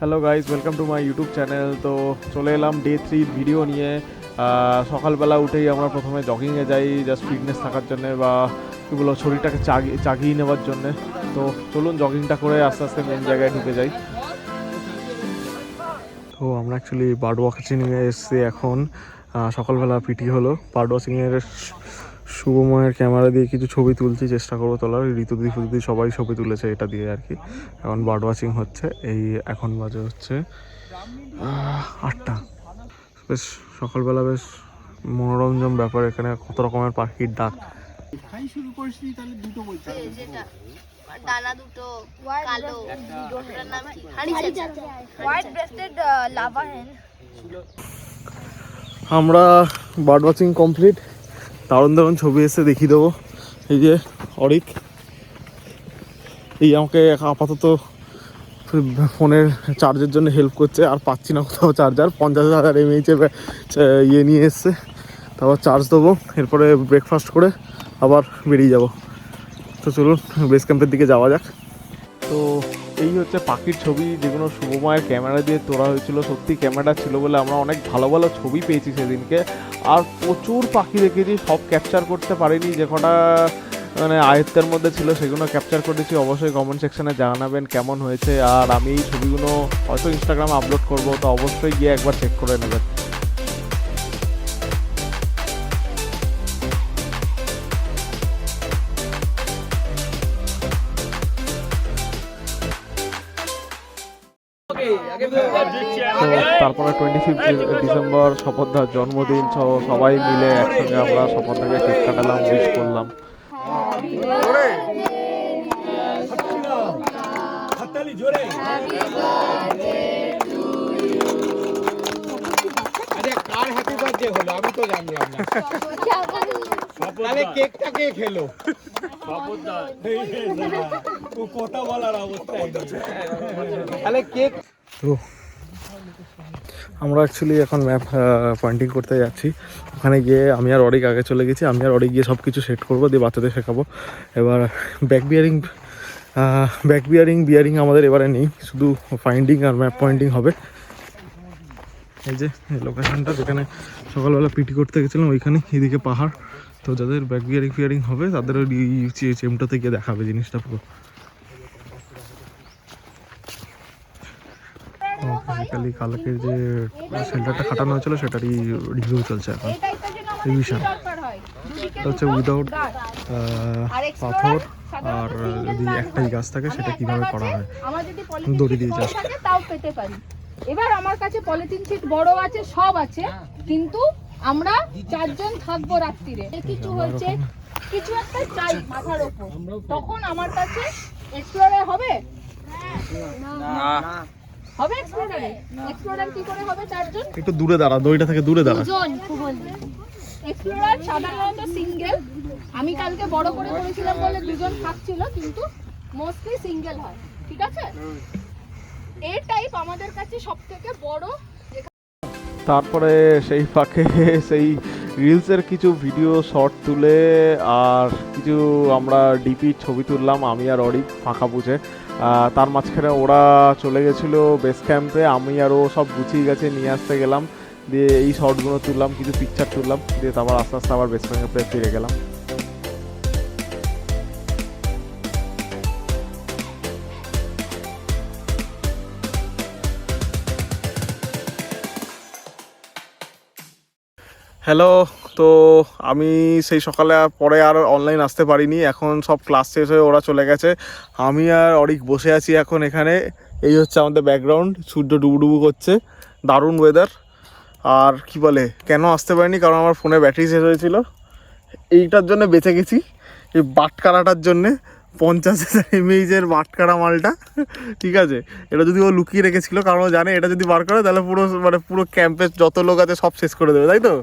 Hello guys, welcome to my YouTube channel. তো চলে এলাম ডে 3 ভিডিও নিয়ে। সকালবেলা উঠেই আমরা প্রথমে জগিংয়ে যাই, জাস্ট ফিটনেস থাকার জন্যে বা কী বলো শরীরটাকে জাগিয়ে নেওয়ার জন্যে। তো চলুন জগিংটা করে আস্তে আস্তে মেন জায়গায় ঢুকে যাই। তো আমরা অ্যাকচুয়ালি বার্ড ওয়াচিংয়ে এসেছি এখন। সকালবেলা পিটি হলো। বার্ড ওয়াচিংয়ের শুভময়ের ক্যামেরা দিয়ে কিছু ছবি তুলছি, চেষ্টা করবো তোলার। ঋতুদি ফুতুদি সবাই ছবি তুলেছে এটা দিয়ে আর কি। এখন বার্ড ওয়াচিং হচ্ছে। এখন বাজে হচ্ছে 8টা। বেশ সকালবেলা বেশ মনোরঞ্জন ব্যাপার, এখানে কত রকমের পাখির ডাক। ডানা দুটো কালো, ওটার নাম কি? হোয়াইট ব্রেস্টেড লাভা হেন। আমরা বার্ড ওয়াচিং কমপ্লিট। দারুণ দারুণ ছবি এসে দেখিয়ে দেবো। এই যে অরিক, এই আমাকে আপাতত ফোনের চার্জের জন্য হেল্প করছে। আর পাচ্ছি না কোথাও চার্জার। 50,000 mAh ইয়ে নিয়ে এসছে, তারপর চার্জ দেবো। এরপরে ব্রেকফাস্ট করে আবার বেরিয়ে যাব। তো চলুন বেস ক্যাম্পের দিকে যাওয়া যাক। তো এই হচ্ছে পাখির ছবি, যেগুলো শুভময়ের ক্যামেরা দিয়ে তোলা হয়েছিল। সত্যি ক্যামেরা ছিল বলে আমরা অনেক ভালো ভালো ছবি পেয়েছি সেদিনকে। আর প্রচুর পাখি দেখেছি, সব ক্যাপচার করতে পারিনি। যে কটা মানে আয়ত্তের মধ্যে ছিল সেগুলো ক্যাপচার করেছি। অবশ্যই কমেন্ট সেকশনে জানাবেন কেমন হয়েছে। আর আমি এই ছবিগুলো হয়তো ইনস্টাগ্রামে আপলোড করব, তো অবশ্যই গিয়ে একবার চেক করে নেবেন। তারপরে 25 ডিসেম্বর শপথদার জন্মদিন, সবাই মিলে একসঙ্গে আমরা শপথদাকে কেক কাটালাম, উইশ করলাম। আমি তো জানলাম না। তাহলে কেকটা কে খেলো? কথা বলার অবস্থা। তাহলে কেক তো আমরা অ্যাকচুয়ালি এখন ম্যাপ পয়েন্টিং করতে যাচ্ছি। ওখানে গিয়ে আমি আর অরিক আগে চলে গেছি। আমি আর অরিক গিয়ে সব কিছু সেট করবো, দিয়ে বাচ্চাদের শেখাবো। এবার ব্যাক বিয়ারিং আমাদের এবারে নেই, শুধু ফাইন্ডিং আর ম্যাপ পয়েন্টিং হবে। এই যে লোকেশনটা যেখানে সকালবেলা পিটি করতে গেছিলাম, ওইখানে এদিকে পাহাড়। তো যাদের ব্যাক বিয়ারিং হবে তাদের ওই চেমটাতে গিয়ে দেখাবে জিনিসটা পুরো। বেসিক্যালি কালকে যে সেন্টারটা খাটানো হয়েছিল সেটারই রিভিউ চলছে এখন। রিভিশন এটা হচ্ছে উইদাউট পাথর, আর যদি একটাই গাছ থাকে সেটা কিভাবে করা হয় দড়ি দিয়ে জাস্ট। তাও পেতে পারি। এবার আমার কাছে পলিথিন শীট বড় আছে, সব আছে, কিন্তু আমরা 4 জন থাকবো রাত্রিরে। কিছু হচ্ছে, কিছু একটা চাই মাথার উপর, তখন আমার কাছে এক্সপ্লোরার হবে না। হবে এক্সপ্লোরার কি করে হবে? 4 জন একটু দূরে দাঁড়া, দড়িটা থেকে দূরে দাঁড়া। এক্সপ্লোরার সাধারণত সিঙ্গেল। আমি কালকে বড় করে করেছিলাম বলে 2 জন থাকছিল, কিন্তু মোস্টলি সিঙ্গেল হয়। ঠিক আছে, এই টাইপ আমাদের কাছে সবথেকে বড়। তারপরে সেই ফাঁকে সেই রিলসের কিছু ভিডিও শর্ট তুলে আর কিছু আমরা ডিপি ছবি তুললাম, আমি আর অরিক ফাঁকা বুঝে। তার মাঝখানে ওরা চলে গেছিলো বেস ক্যাম্পে, আমি আর ও সব গুছিয়ে গেছে নিয়ে আসতে গেলাম। দিয়ে এই শর্টগুলো তুললাম, কিছু পিকচার তুললাম, দিয়ে তারপর আস্তে আস্তে আবার বেস ক্যাম্পে ফিরে গেলাম। হ্যালো, তো আমি সেই সকালে পরে আর অনলাইন আসতে পারিনি। এখন সব ক্লাস শেষ হয়ে ওরা চলে গেছে। আমি আর অরিক বসে আছি এখন এখানে। এই হচ্ছে আমাদের ব্যাকগ্রাউন্ড, সূর্য ডুবুডুবু করছে, দারুণ ওয়েদার। আর কি বলে, কেন আসতে পারিনি? কারণ আমার ফোনে ব্যাটারি শেষ হয়েছিল। এইটার জন্য বেঁচে গেছি, এই বাটকারাটার জন্যে। 50,000 mAh বাটকারা মালটা, ঠিক আছে। এটা যদি ও লুকিয়ে রেখেছিল, কারণ ও জানে এটা যদি বার করে তাহলে পুরো ক্যাম্পের যত লোক আছে সব শেষ করে দেবে, তাই তো?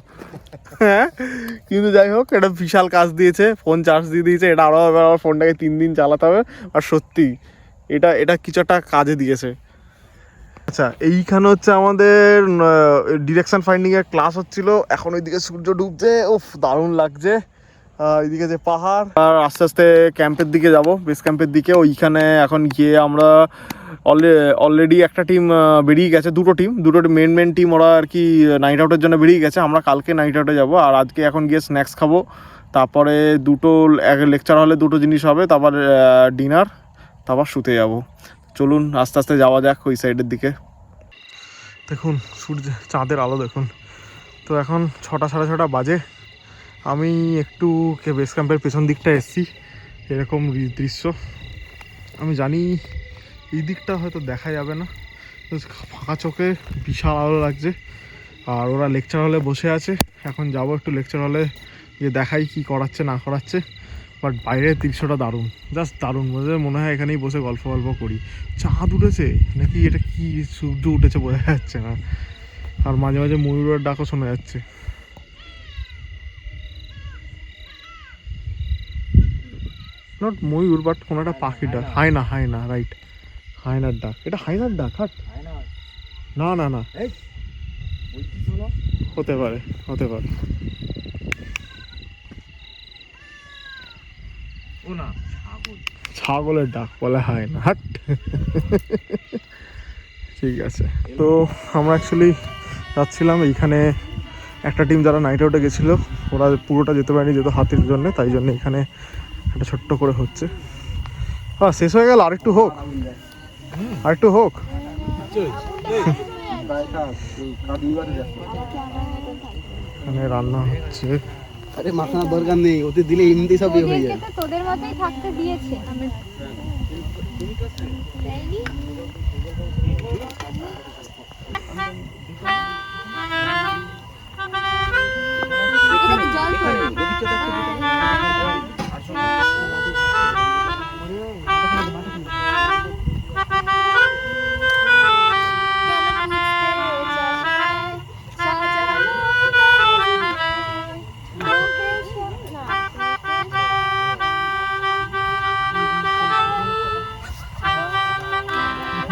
হ্যাঁ, কিন্তু যাই হোক, এটা বিশাল কাজ দিয়েছে। ফোন চার্জ দিয়ে দিয়েছে। এটা আরও আমার ফোনটাকে 3 দিন চালাতে হবে। আর সত্যি এটা কিছু একটা কাজে দিয়েছে। আচ্ছা, এইখানে হচ্ছে আমাদের ডিরেকশন ফাইন্ডিংয়ের ক্লাস হচ্ছিল। এখন ওইদিকে সূর্য ডুবছে, ওফ দারুণ লাগছে। এইদিকে যে পাহাড়, আর আস্তে আস্তে ক্যাম্পের দিকে যাব, বেস ক্যাম্পের দিকে। ওইখানে এখন গিয়ে আমরা অলরেডি একটা টিম বেরিয়ে গেছে, দুটো মেন টিম, ওরা আর কি নাইট আউটের জন্য বেরিয়ে গেছে। আমরা কালকে নাইট আউটে যাব, আর আজকে এখন গিয়ে স্ন্যাক্স খাবো, তারপরে লেকচার হলে দুটো জিনিস হবে, তারপর ডিনার, তারপর শুতে যাব। চলুন আস্তে আস্তে যাওয়া যাক ওই সাইডের দিকে। দেখুন চাঁদের আলো দেখুন। তো এখন 6টা সাড়ে 6টা বাজে। আমি একটু বেস ক্যাম্পের পেছন দিকটা এসেছি, এরকম দৃশ্য। আমি জানি এই দিকটা হয়তো দেখা যাবে না, ফাঁকা চোখে বিশাল আলো লাগছে। আর ওরা লেকচার হলে বসে আছে, এখন যাব একটু লেকচার হলে গিয়ে দেখাই কি করাচ্ছে না করাচ্ছে। বাট বাইরের দৃশ্যটা দারুণ, জাস্ট দারুণ। মনে হয় এখানেই বসে গল্প করি। চাঁদ উঠেছে নাকি এটা কি সূর্য উঠেছে বোঝা যাচ্ছে না। আর মাঝে মাঝে ময়ূরের ডাকও শোনা যাচ্ছে। নট ময়ূর, বাট কোনো একটা পাখির ডাক। হায়না, রাইট, হায়নার ডাক। এটা হায়নার ডাক? হাট, না না না, হতে পারে। ছাগলের ডাক বলে হয় না, হাট। ঠিক আছে, তো আমরা অ্যাকচুয়ালি যাচ্ছিলাম এইখানে একটা টিম যারা নাইট আউটে গেছিলো, ওরা পুরোটা যেতে পারেনি যেহেতু হাতির জন্য, তাই জন্য এখানে একটা ছোট্ট করে হচ্ছে। হ্যাঁ, শেষ হয়ে গেল, আরেকটু হোক। এখানে রান্না হচ্ছে। আরে মাখানোর দরকার নেই, ওতে দিলে এমনি সব হয়ে যায়। তোদের মতোই থাকতে দিয়েছে।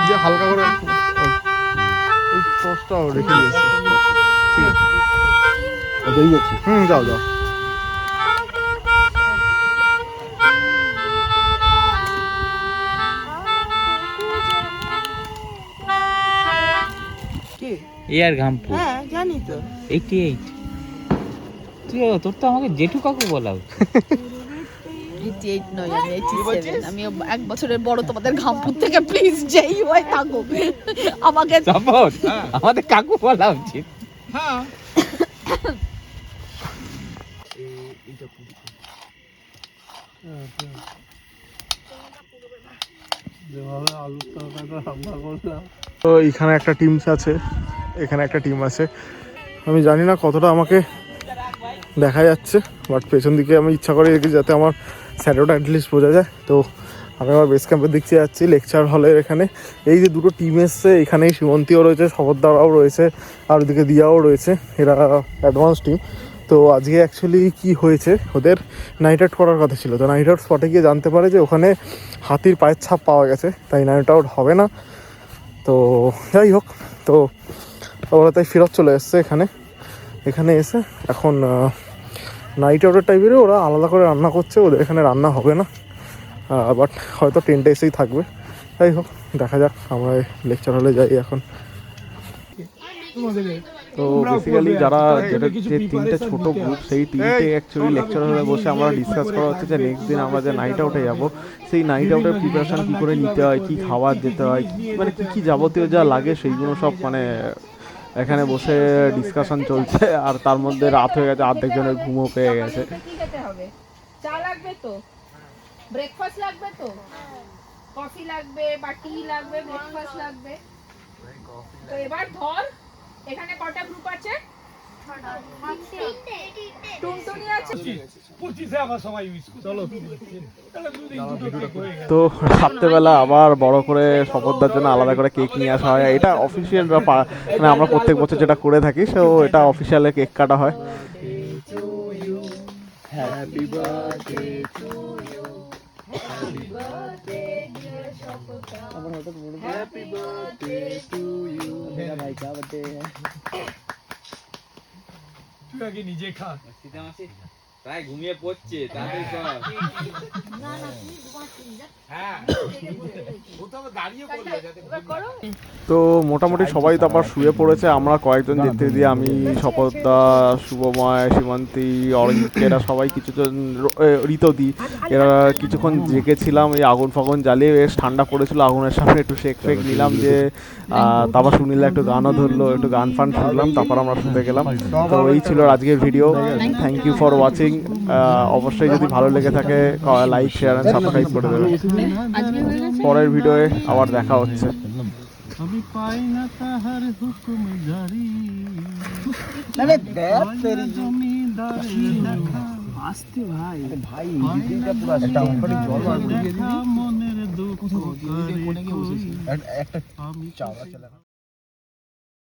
যে হালকা করে ওই টসটাও রেখে দিয়েছি। ঠিক আছে, যাও। এয়ার ঘামপুর। হ্যাঁ জানি তো। 88। তোর তো আমাকে জেঠু কাকু বলা উচিত। 88 নয়, আমি 87। আমি 1 বছরের বড় তোমাদের ঘামপুর থেকে, প্লিজ যেই হয় থাকুক আমাকে সাপোর্ট, আমাদের কাকু বলা উচিত। হ্যাঁ, তো এখানে একটা টিম আছে, এখানে একটা টিম আছে। আমি জানি না কতটা আমাকে দেখা যাচ্ছে, বাট পেছন দিকে আমি ইচ্ছা করে রেখে যাতে আমার শ্যাডোটা অ্যাটলিস্ট বোঝা যায়। তো আমি আমার বেস ক্যাম্পের দিক থেকে যাচ্ছি লেকচার হলের এখানে। এই যে দুটো টিম এসছে, এখানেই সুমন্তীও রয়েছে, শপথদারাও রয়েছে, আর ওদিকে দিয়াও রয়েছে। এরা অ্যাডভান্স টিম। তো আজকে অ্যাকচুয়ালি কি হয়েছে, ওদের নাইট আউট করার কথা ছিল। তো নাইট আউট স্পটে গিয়ে জানতে পারে যে ওখানে হাতির পায়ের ছাপ পাওয়া গেছে, তাই নাইট আউট হবে না। তো যাই হোক, তো ওরা তাই ফেরত চলে এসছে এখানে এসে এখন নাইট আউটের টাইপেরও ওরা আলাদা করে রান্না করছে। ওদের এখানে রান্না হবে না, বাট হয়তো টেন্টে এসেই থাকবে। যাই হোক, দেখা যাক। আমরা লেকচার হলে যাই এখন। তো বেসিক্যালি যে 3টে ছোটো গ্রুপ, সেই 3টে অ্যাকচুয়ালি লেকচার হলে বসে আমরা ডিসকাস করা হচ্ছে যে নেক্সট দিন আমরা যে নাইট আউটে যাবো, সেই নাইট আউটের প্রিপারেশান কী করে নিতে হয়, কী খাবার যেতে হয়, মানে কী যাবতীয় যা লাগে সেইগুলো সব মানে এখানে বসে ডিসকাশন চলছে। আর তার মধ্যে রাত হয়ে গেছে, অর্ধেক জনের ঘুমও পেয়ে গেছে। চা লাগবে তো, ব্রেকফাস্ট লাগবে তো, কফি লাগবে বা টি লাগবে, ব্রেকফাস্ট লাগবে। তো এবার ধর, এখানে কটা গ্রুপ আছে? টুনটুনি আছে। তো রাত্রেবেলা আবার বড় করে শপথদার জন্য আলাদা করে কেক নিয়ে আসা হয়। এটা অফিসিয়াল ব্যাপার, মানে আমরা প্রত্যেক বছর যেটা করে থাকি, সো এটা অফিসিয়ালে কেক কাটা হয়। Happy birthday to you, happy birthday to you. মেরা ভাই কা বার্থডে है। তুই আগে নিজে খা। প্রায় ঘুমিয়ে পড়ছে তাড়াতাড়ি কর। তো মোটামুটি সবাই তো আবার শুয়ে পড়েছে, আমরা কয়েকজন যেতে দিয়ে আমি শপথদা, শুভময়, সীমান্তি, অরিক, এরা সবাই কিছুজন, ঋতদি, এরা কিছুক্ষণ জেগেছিলাম। এই আগুন ফাগুন জ্বালিয়ে বেশ ঠান্ডা পড়েছিল, আগুনের সামনে একটু শেক ফেক নিলাম, যে তারপর সুনীলা একটু গানও ধরলো, একটু গান ফান শুনলাম, তারপর আমরা শুনতে গেলাম। তো এই ছিল আজকের video. Thank you for watching. অবশ্যই যদি ভালো লেগে থাকে লাইক, শেয়ার অ্যান্ড সাবস্ক্রাইব করে দেবেন। পরের ভিডিওয়ে আবার দেখা হচ্ছে। আমি পাই না তাহার হুকুম জারি, জমিদারি আসতে ভাই ভাই মনের দুঃখ একটা চাওয়া চলে।